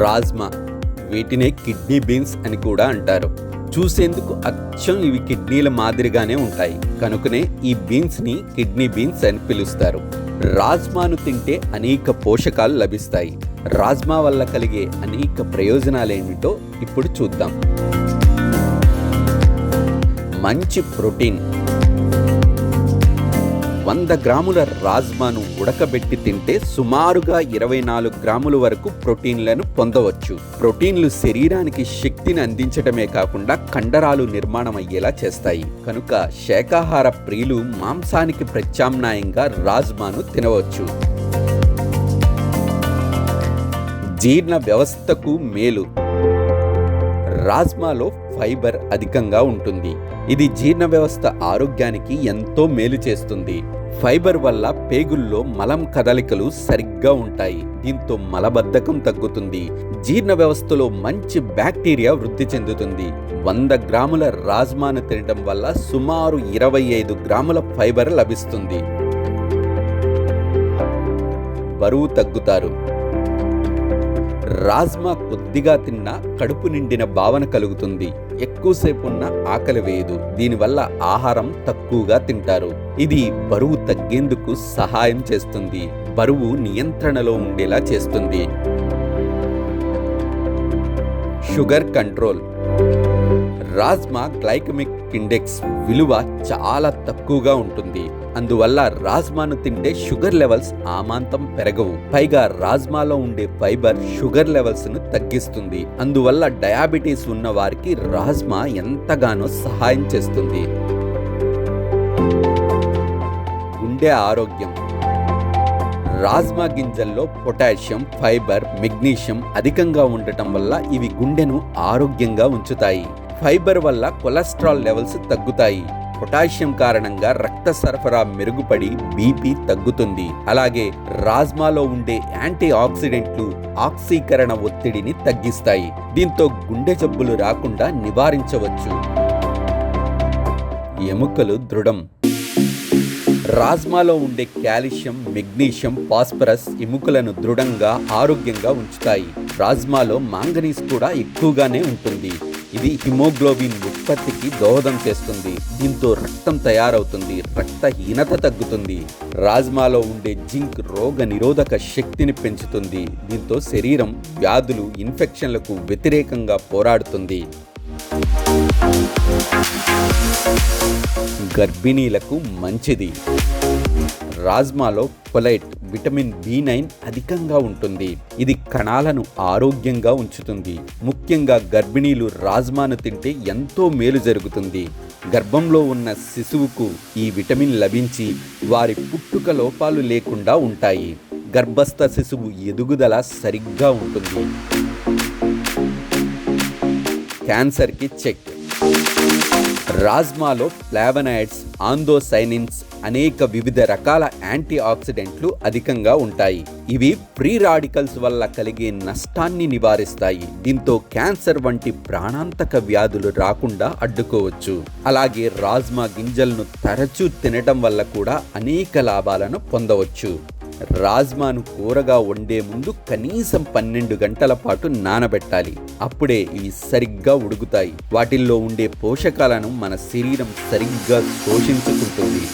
రాజ్మా, వీటినే kidney beans అని కూడా అంటారు. చూసేందుకు అచ్చం ఇవి కిడ్నీల మాదిరిగానే ఉంటాయి, కనుకనే ఈ బీన్స్ని కిడ్నీ బీన్స్ అని పిలుస్తారు. రాజ్మాను తింటే అనేక పోషకాలు లభిస్తాయి. రాజ్మా వల్ల కలిగే అనేక ప్రయోజనాలేమిటో ఇప్పుడు చూద్దాం. మంచి ప్రోటీన్. 100 గ్రాముల రాజ్మాను ఉడకబెట్టి తింటే సుమారుగా 24 గ్రాముల వరకు ప్రోటీన్లను పొందవచ్చు. ప్రోటీన్లు శరీరానికి శక్తిని అందించడమే కాకుండా కండరాలు నిర్మాణం అయ్యేలా చేస్తాయి. కనుక శాకాహార ప్రియులు మాంసానికి ప్రత్యామ్నాయంగా రాజ్మాను తినవచ్చు. జీర్ణ వ్యవస్థకు మేలు. రాజ్మాలో ఫైబర్ అధికంగా ఉంటుంది. ఇది జీర్ణ వ్యవస్థ ఆరోగ్యానికి ఎంతో మేలు చేస్తుంది. ఫైబర్ వల్ల పేగుల్లో మలం కదలికలు సరిగ్గా ఉంటాయి. దీంతో మలబద్ధకం తగ్గుతుంది. జీర్ణ వ్యవస్థలో మంచి బ్యాక్టీరియా వృద్ధి చెందుతుంది. 100 గ్రాముల రాజ్మాను తినడం వల్ల సుమారు 25 గ్రాముల ఫైబర్ లభిస్తుంది. బరువు తగ్గుతారు. రాజ్మా కొద్దిగా తిన్నా కడుపు నిండిన భావన కలుగుతుంది. ఎక్కువసేపు ఉన్న ఆకలి వేయదు. దీనివల్ల ఆహారం తక్కువగా తింటారు. ఇది బరువు తగ్గేందుకు సహాయం చేస్తుంది. బరువు నియంత్రణలో ఉండేలా చేస్తుంది. Sugar control. Rajma glycemic index విలువ చాలా తక్కువగా ఉంటుంది. అందువల్ల రాజ్మాను తింటే షుగర్ లెవెల్స్ ఆమాంతం పెరగవు. పైగా రాజ్మాలో ఉండే ఫైబర్ షుగర్ లెవెల్స్ ను తగ్గిస్తుంది. అందువల్ల డయాబెటీస్ ఉన్న వారికి రాజ్మా ఎంతగానో సహాయం చేస్తుంది. గుండె ఆరోగ్యం. రాజ్మా గింజల్లో పొటాషియం, ఫైబర్, మెగ్నీషియం అధికంగా ఉండటం వల్ల ఇవి గుండెను ఆరోగ్యంగా ఉంచుతాయి. ఫైబర్ వల్ల కొలెస్ట్రాల్ లెవెల్స్ తగ్గుతాయి. పొటాషియం కారణంగా రక్త సరఫరా మెరుగుపడి బీపీ తగ్గుతుంది. అలాగే రాజ్మాలో ఉండే యాంటీ ఆక్సిడెంట్లు ఆక్సీకరణ ఒత్తిడిని తగ్గిస్తాయి. దీంతో గుండె జబ్బులు రాకుండా నివారించవచ్చు. ఎముకలు దృఢం. రాజ్మాలో ఉండే కాల్షియం, మెగ్నీషియం, ఫాస్ఫరస్ ఎముకలను దృఢంగా ఆరోగ్యంగా ఉంచుతాయి. రాజ్మాలో మాంగనీస్ కూడా ఎక్కువగానే ఉంటుంది. ఇది హిమోగ్లోబిన్ ఉత్పత్తికి దోహదం చేస్తుంది. దీంతో రక్తం తయారవుతుంది. రక్తహీనత తగ్గుతుంది. రాజ్మాలో ఉండే జింక్ రోగ నిరోధక శక్తిని పెంచుతుంది. దీంతో శరీరం వ్యాధులు, ఇన్ఫెక్షన్లకు వ్యతిరేకంగా పోరాడుతుంది. గర్భిణీలకు మంచిది. రాజ్మాలో ఫోలేట్, విటమిన్ B9 అధికంగా ఉంటుంది. ఇది కణాలను ఆరోగ్యంగా ఉంచుతుంది. ముఖ్యంగా గర్భిణీలు రాజ్మాను తింటే ఎంతో మేలు జరుగుతుంది. గర్భంలో ఉన్న శిశువుకు ఈ విటమిన్ లభించి వారి పుట్టుక లోపాలు లేకుండా ఉంటాయి. గర్భస్థ శిశువు ఎదుగుదల సరిగ్గా ఉంటుంది. క్యాన్సర్కి చెక్. రాజ్మాలో ఫ్లావనాయిడ్స్, ఆంథోసైనిన్స్ అనేక వివిధ రకాల యాంటీ ఆక్సిడెంట్లు అధికంగా ఉంటాయి. ఇవి ఫ్రీ రాడికల్స్ వల్ల కలిగే నష్టాన్ని నివారిస్తాయి. దీంతో క్యాన్సర్ వంటి ప్రాణాంతక వ్యాధులు రాకుండా అడ్డుకోవచ్చు. అలాగే రాజ్మా గింజలను తరచూ తినటం వల్ల కూడా అనేక లాభాలను పొందవచ్చు. రాజ్మాను కూరగా వండే ముందు కనీసం 12 గంటల పాటు నానబెట్టాలి. అప్పుడే ఇవి సరిగ్గా ఉడుకుతాయి. వాటిల్లో ఉండే పోషకాలను మన శరీరం సరిగ్గా శోషించుకుంటుంది.